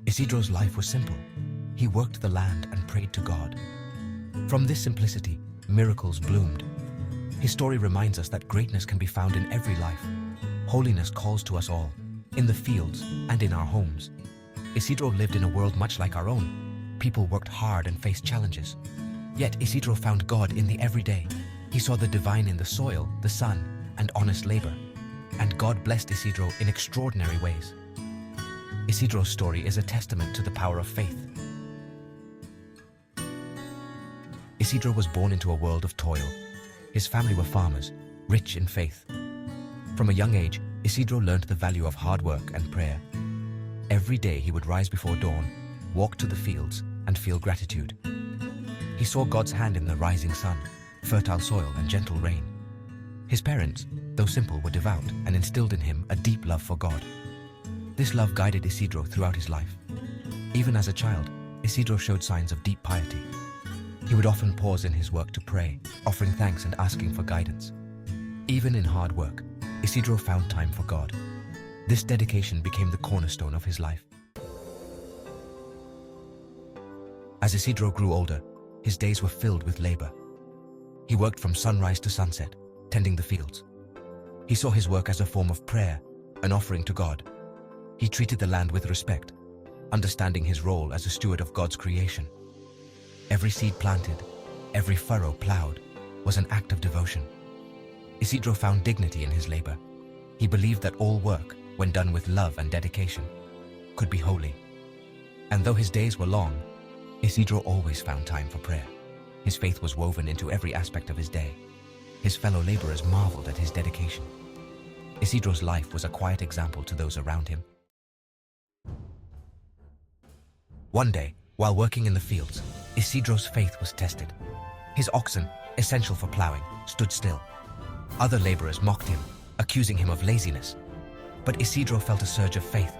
Isidro's life was simple. He worked the land and prayed to God. From this simplicity, miracles bloomed. His story reminds us that greatness can be found in every life. Holiness calls to us all, in the fields and in our homes. Isidro lived in a world much like our own. People worked hard and faced challenges. Yet Isidro found God in the everyday. He saw the divine in the soil, the sun, and honest labor. And God blessed Isidro in extraordinary ways. Isidro's story is a testament to the power of faith. Isidro was born into a world of toil. His family were farmers, rich in faith. From a young age, Isidro learned the value of hard work and prayer. Every day he would rise before dawn, walk to the fields, and feel gratitude. He saw God's hand in the rising sun, fertile soil, and gentle rain. His parents, though simple, were devout and instilled in him a deep love for God. This love guided Isidro throughout his life. Even as a child, Isidro showed signs of deep piety. He would often pause in his work to pray, offering thanks and asking for guidance. Even in hard work, Isidro found time for God. This dedication became the cornerstone of his life. As Isidro grew older, his days were filled with labor. He worked from sunrise to sunset, tending the fields. He saw his work as a form of prayer, an offering to God. He treated the land with respect, understanding his role as a steward of God's creation. Every seed planted, every furrow plowed, was an act of devotion. Isidro found dignity in his labor. He believed that all work, when done with love and dedication, could be holy. And though his days were long, Isidro always found time for prayer. His faith was woven into every aspect of his day. His fellow laborers marveled at his dedication. Isidro's life was a quiet example to those around him. One day, while working in the fields, Isidro's faith was tested. His oxen, essential for plowing, stood still. Other laborers mocked him, accusing him of laziness. But Isidro felt a surge of faith.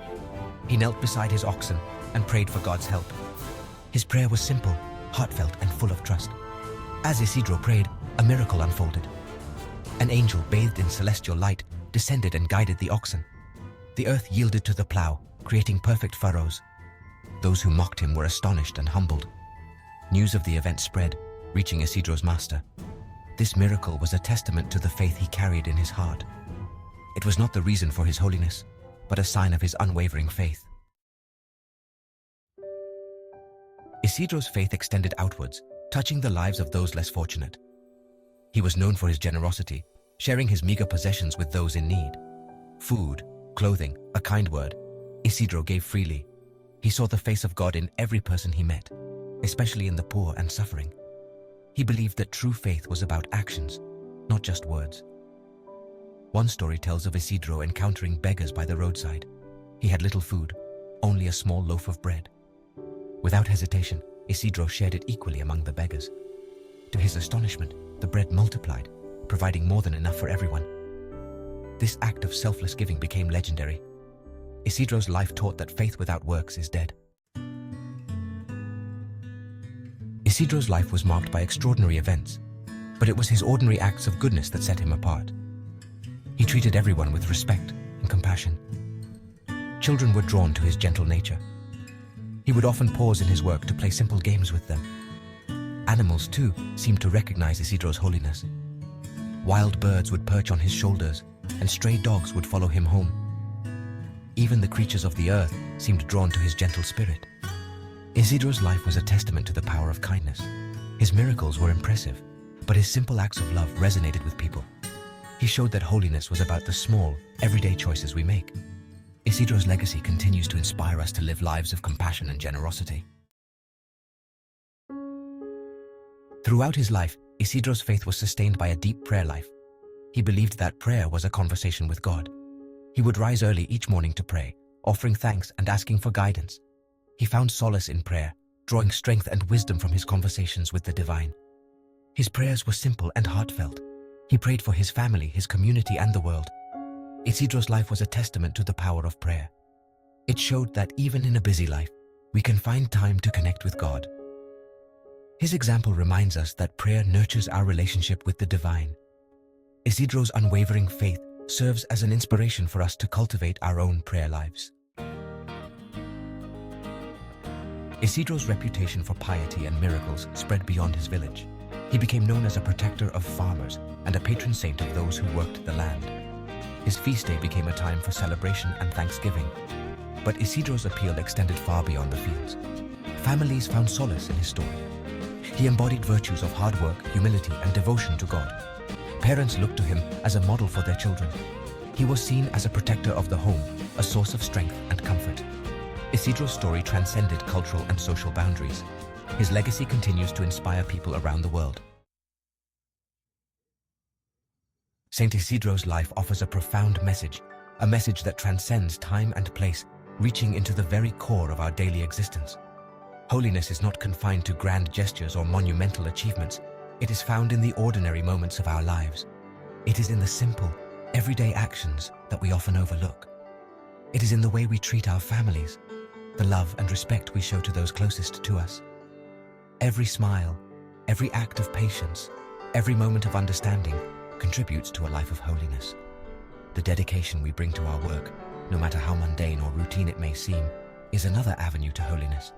He knelt beside his oxen and prayed for God's help. His prayer was simple, heartfelt, and full of trust. As Isidro prayed, a miracle unfolded. An angel bathed in celestial light descended and guided the oxen. The earth yielded to the plow, creating perfect furrows. Those who mocked him were astonished and humbled. News of the event spread, reaching Isidro's master. This miracle was a testament to the faith he carried in his heart. It was not the reason for his holiness, but a sign of his unwavering faith. Isidro's faith extended outwards, touching the lives of those less fortunate. He was known for his generosity, sharing his meager possessions with those in need. Food, clothing, a kind word, Isidro gave freely. He saw the face of God in every person he met, especially in the poor and suffering. He believed that true faith was about actions, not just words. One story tells of Isidro encountering beggars by the roadside. He had little food, only a small loaf of bread. Without hesitation, Isidro shared it equally among the beggars. To his astonishment, the bread multiplied, providing more than enough for everyone. This act of selfless giving became legendary. Isidro's life taught that faith without works is dead. Isidro's life was marked by extraordinary events, but it was his ordinary acts of goodness that set him apart. He treated everyone with respect and compassion. Children were drawn to his gentle nature. He would often pause in his work to play simple games with them. Animals, too, seemed to recognize Isidro's holiness. Wild birds would perch on his shoulders, and stray dogs would follow him home. Even the creatures of the earth seemed drawn to his gentle spirit. Isidro's life was a testament to the power of kindness. His miracles were impressive, but his simple acts of love resonated with people. He showed that holiness was about the small, everyday choices we make. Isidro's legacy continues to inspire us to live lives of compassion and generosity. Throughout his life, Isidro's faith was sustained by a deep prayer life. He believed that prayer was a conversation with God. He would rise early each morning to pray, offering thanks and asking for guidance. He found solace in prayer, drawing strength and wisdom from his conversations with the divine. His prayers were simple and heartfelt. He prayed for his family, his community, and the world. Isidro's life was a testament to the power of prayer. It showed that even in a busy life, we can find time to connect with God. His example reminds us that prayer nurtures our relationship with the divine. Isidro's unwavering faith serves as an inspiration for us to cultivate our own prayer lives. Isidro's reputation for piety and miracles spread beyond his village. He became known as a protector of farmers and a patron saint of those who worked the land. His feast day became a time for celebration and thanksgiving. But Isidro's appeal extended far beyond the fields. Families found solace in his story. He embodied virtues of hard work, humility, and devotion to God. Parents looked to him as a model for their children. He was seen as a protector of the home, a source of strength and comfort. Isidro's story transcended cultural and social boundaries. His legacy continues to inspire people around the world. Saint Isidro's life offers a profound message, a message that transcends time and place, reaching into the very core of our daily existence. Holiness is not confined to grand gestures or monumental achievements. It is found in the ordinary moments of our lives. It is in the simple, everyday actions that we often overlook. It is in the way we treat our families, the love and respect we show to those closest to us. Every smile, every act of patience, every moment of understanding contributes to a life of holiness. The dedication we bring to our work, no matter how mundane or routine it may seem, is another avenue to holiness.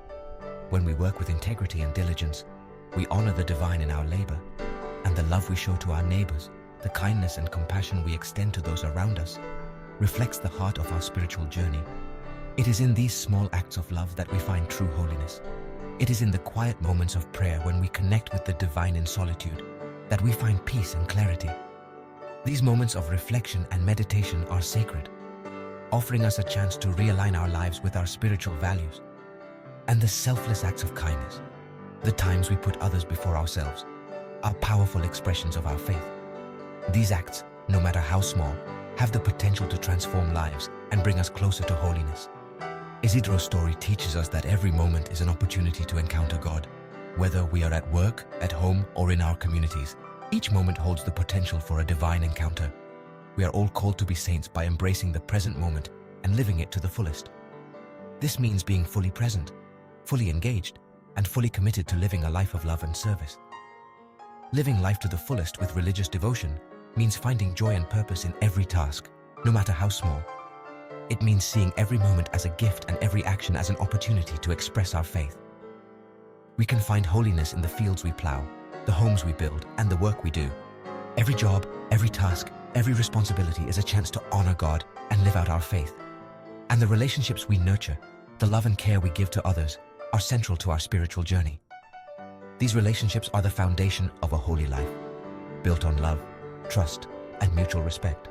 When we work with integrity and diligence, we honor the divine in our labor, and the love we show to our neighbors, the kindness and compassion we extend to those around us, reflects the heart of our spiritual journey. It is in these small acts of love that we find true holiness. It is in the quiet moments of prayer when we connect with the divine in solitude that we find peace and clarity. These moments of reflection and meditation are sacred, offering us a chance to realign our lives with our spiritual values. And the selfless acts of kindness, the times we put others before ourselves, are powerful expressions of our faith. These acts, no matter how small, have the potential to transform lives and bring us closer to holiness. Isidro's story teaches us that every moment is an opportunity to encounter God. Whether we are at work, at home, or in our communities, each moment holds the potential for a divine encounter. We are all called to be saints by embracing the present moment and living it to the fullest. This means being fully present, fully engaged, and fully committed to living a life of love and service. Living life to the fullest with religious devotion means finding joy and purpose in every task, no matter how small. It means seeing every moment as a gift and every action as an opportunity to express our faith. We can find holiness in the fields we plow, the homes we build, and the work we do. Every job, every task, every responsibility is a chance to honor God and live out our faith. And the relationships we nurture, the love and care we give to others, are central to our spiritual journey. These relationships are the foundation of a holy life, built on love, trust, and mutual respect.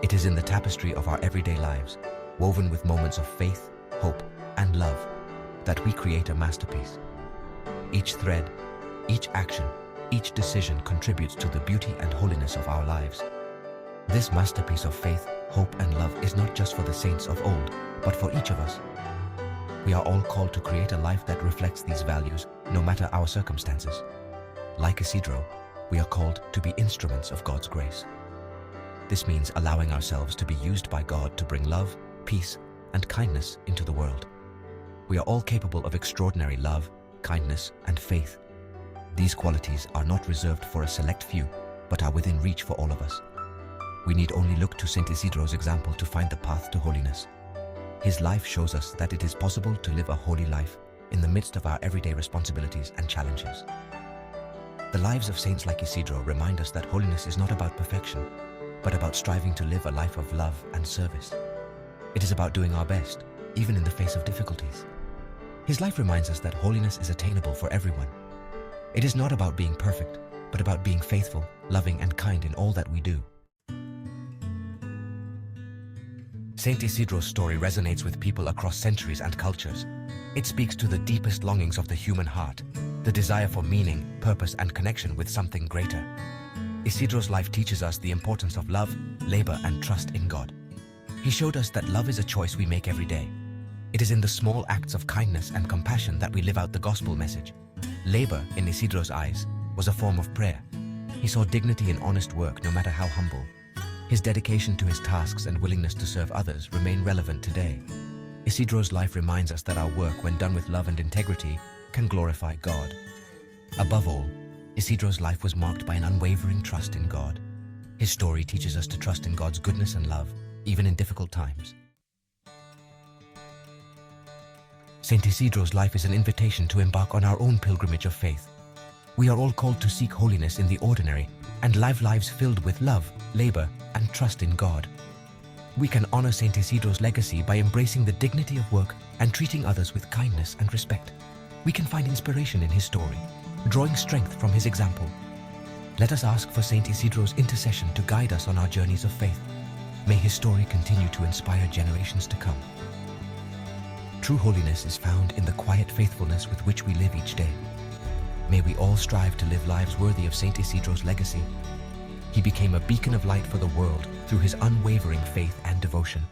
It is in the tapestry of our everyday lives, woven with moments of faith, hope, and love, that we create a masterpiece. Each thread, each action, each decision contributes to the beauty and holiness of our lives. This masterpiece of faith, hope, and love is not just for the saints of old, but for each of us. We are all called to create a life that reflects these values, no matter our circumstances. Like Isidro, we are called to be instruments of God's grace. This means allowing ourselves to be used by God to bring love, peace, and kindness into the world. We are all capable of extraordinary love, kindness, and faith. These qualities are not reserved for a select few, but are within reach for all of us. We need only look to Saint Isidro's example to find the path to holiness. His life shows us that it is possible to live a holy life in the midst of our everyday responsibilities and challenges. The lives of saints like Isidro remind us that holiness is not about perfection, but about striving to live a life of love and service. It is about doing our best, even in the face of difficulties. His life reminds us that holiness is attainable for everyone. It is not about being perfect, but about being faithful, loving, and kind in all that we do. Saint Isidro's story resonates with people across centuries and cultures. It speaks to the deepest longings of the human heart, the desire for meaning, purpose, and connection with something greater. Isidro's life teaches us the importance of love, labor, and trust in God. He showed us that love is a choice we make every day. It is in the small acts of kindness and compassion that we live out the gospel message. Labor, in Isidro's eyes, was a form of prayer. He saw dignity in honest work, no matter how humble. His dedication to his tasks and willingness to serve others remain relevant today. Isidro's life reminds us that our work, when done with love and integrity, can glorify God. Above all, Isidro's life was marked by an unwavering trust in God. His story teaches us to trust in God's goodness and love, even in difficult times. Saint Isidro's life is an invitation to embark on our own pilgrimage of faith. We are all called to seek holiness in the ordinary and live lives filled with love, labor, and trust in God. We can honor Saint Isidro's legacy by embracing the dignity of work and treating others with kindness and respect. We can find inspiration in his story, drawing strength from his example. Let us ask for Saint Isidro's intercession to guide us on our journeys of faith. May his story continue to inspire generations to come. True holiness is found in the quiet faithfulness with which we live each day. May we all strive to live lives worthy of Saint Isidro's legacy. He became a beacon of light for the world through his unwavering faith and devotion.